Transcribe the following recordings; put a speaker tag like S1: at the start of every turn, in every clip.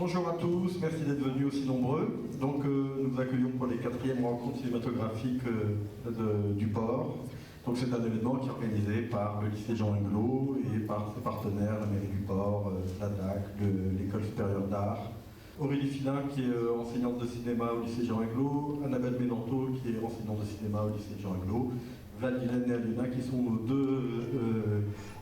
S1: Bonjour à tous, merci d'être venus aussi nombreux. Donc nous vous accueillons pour les 4e rencontres cinématographiques du port. Donc c'est un événement qui est organisé par le lycée Jean Ingelot et par ses partenaires, la mairie du port, la DAC, l'école supérieure d'art. Aurélie Filin qui est enseignante de cinéma au lycée Jean Ingelot, Annabelle Mélanto qui est enseignante de cinéma au lycée Jean Ingelot, Vladilène et Aluna qui sont nos deux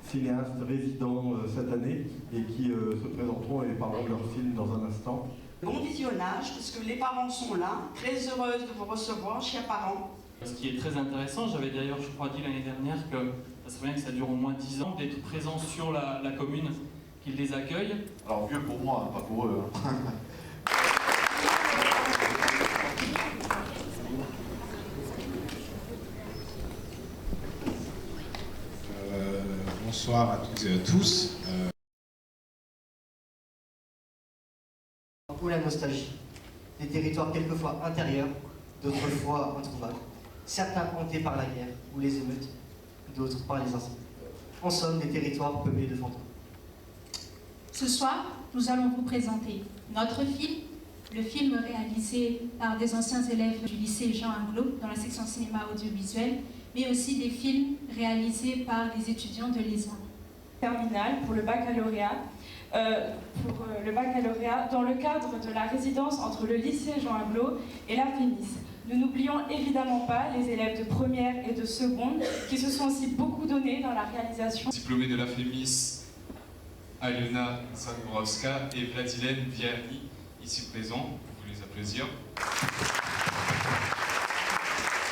S1: cinéastes résidents cette année et qui se présenteront et parleront de leur film dans un instant.
S2: Bon visionnage, parce que les parents sont là, très heureuses de vous recevoir, chers parents.
S3: Ce qui est très intéressant, j'avais d'ailleurs, je crois, dit l'année dernière que ça serait bien que ça dure au moins 10 ans, d'être présent sur la commune qui les accueille.
S4: Alors vieux pour moi, pas pour eux.
S5: Bonsoir à toutes et à tous.
S6: Ou la nostalgie, des territoires quelquefois intérieurs, d'autres fois introuvables, certains hantés par la guerre ou les émeutes, d'autres par les incendies. En somme, des territoires peuplés de fantômes.
S7: Ce soir, nous allons vous présenter notre film, le film réalisé par des anciens élèves du lycée Jean Ingelot dans la section cinéma audiovisuel, mais aussi des films réalisés par les étudiants de l'ESA.
S8: Terminale pour le baccalauréat, dans le cadre de la résidence entre le lycée Jean Ingelot et la FEMIS. Nous n'oublions évidemment pas les élèves de première et de seconde qui se sont aussi beaucoup donnés dans la réalisation.
S9: Diplômée de la FEMIS, Aliona Zagorowska et Vladilène Vianney, ici présents, vous les applaudir.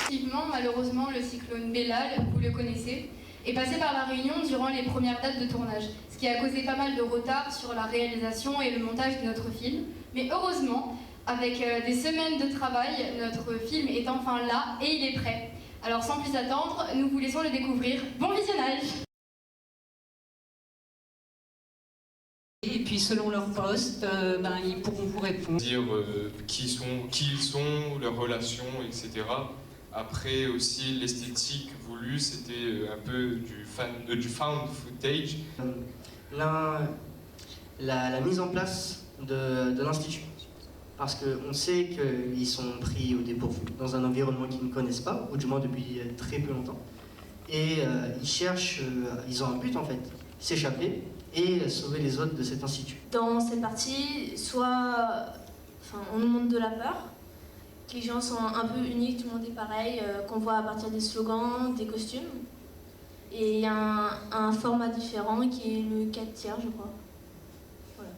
S10: Effectivement, malheureusement, le cyclone Bellal, vous le connaissez, est passé par la Réunion durant les premières dates de tournage, ce qui a causé pas mal de retard sur la réalisation et le montage de notre film. Mais heureusement, avec des semaines de travail, notre film est enfin là et il est prêt. Alors sans plus attendre, nous vous laissons le découvrir. Bon visionnage!
S11: Et puis selon leur poste, ils pourront vous répondre.
S9: Dire qui ils sont, leurs relations, etc. Après aussi l'esthétique voulue, c'était un peu du found footage.
S6: La mise en place de l'institut. Parce qu'on sait qu'ils sont pris au dépourvu dans un environnement qu'ils ne connaissent pas, ou du moins depuis très peu longtemps. Et ils cherchent, ils ont un but en fait, s'échapper et sauver les autres de cet institut.
S12: Dans cette partie, on nous montre de la peur, que les gens sont un peu uniques, tout le monde est pareil, qu'on voit à partir des slogans, des costumes. Et il y a un format différent qui est le 4/3, je crois. Voilà.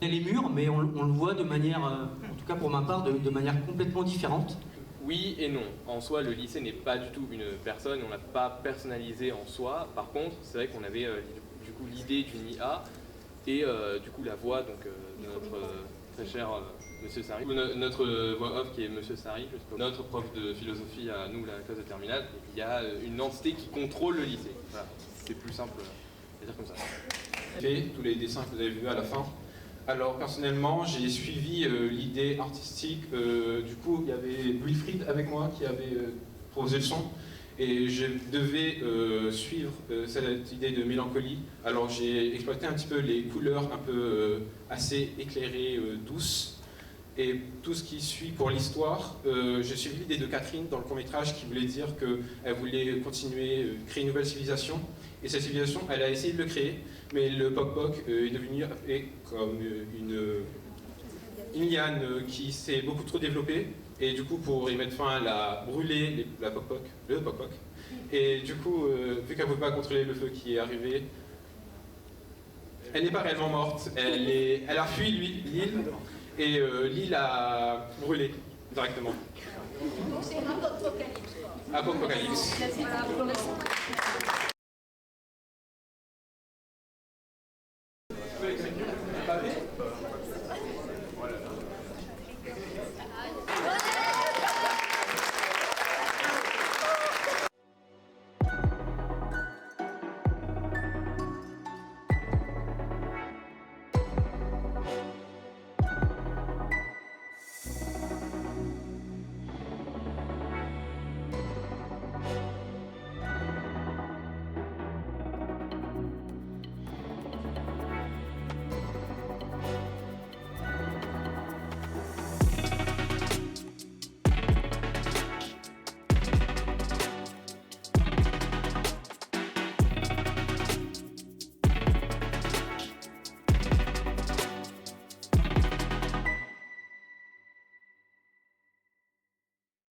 S13: Les murs, mais on le voit de manière, en tout cas pour ma part, de manière complètement différente.
S14: Oui et non. En soi, le lycée n'est pas du tout une personne, on l'a pas personnalisé en soi. Par contre, c'est vrai qu'on avait du coup l'idée d'une IA et du coup la voix donc, de notre très cher Monsieur Sari, notre voix off qui est Monsieur Sari, notre prof de philosophie à nous, la classe de terminale. Il y a une entité qui contrôle le lycée. Voilà. C'est plus simple à dire comme ça.
S15: Tous les dessins que vous avez vus à la fin. Alors personnellement, j'ai suivi l'idée artistique. Du coup, il y avait Wilfried avec moi qui avait proposé le son. Et je devais suivre cette idée de mélancolie. Alors j'ai exploité un petit peu les couleurs un peu assez éclairées, douces. Et tout ce qui suit pour l'histoire, j'ai suivi l'idée de Catherine dans le court-métrage qui voulait dire qu'elle voulait continuer, créer une nouvelle civilisation. Et cette civilisation, elle a essayé de le créer, mais le Pok-Pok est devenu comme une liane qui s'est beaucoup trop développée. Et du coup, pour y mettre fin, elle a brûlé le poc-poc. Et du coup, vu qu'elle ne pouvait pas contrôler le feu qui est arrivé, elle n'est pas réellement morte. Elle a fui l'île et l'île a brûlé directement.
S12: Donc c'est Apocalypse.
S15: Apocalypse.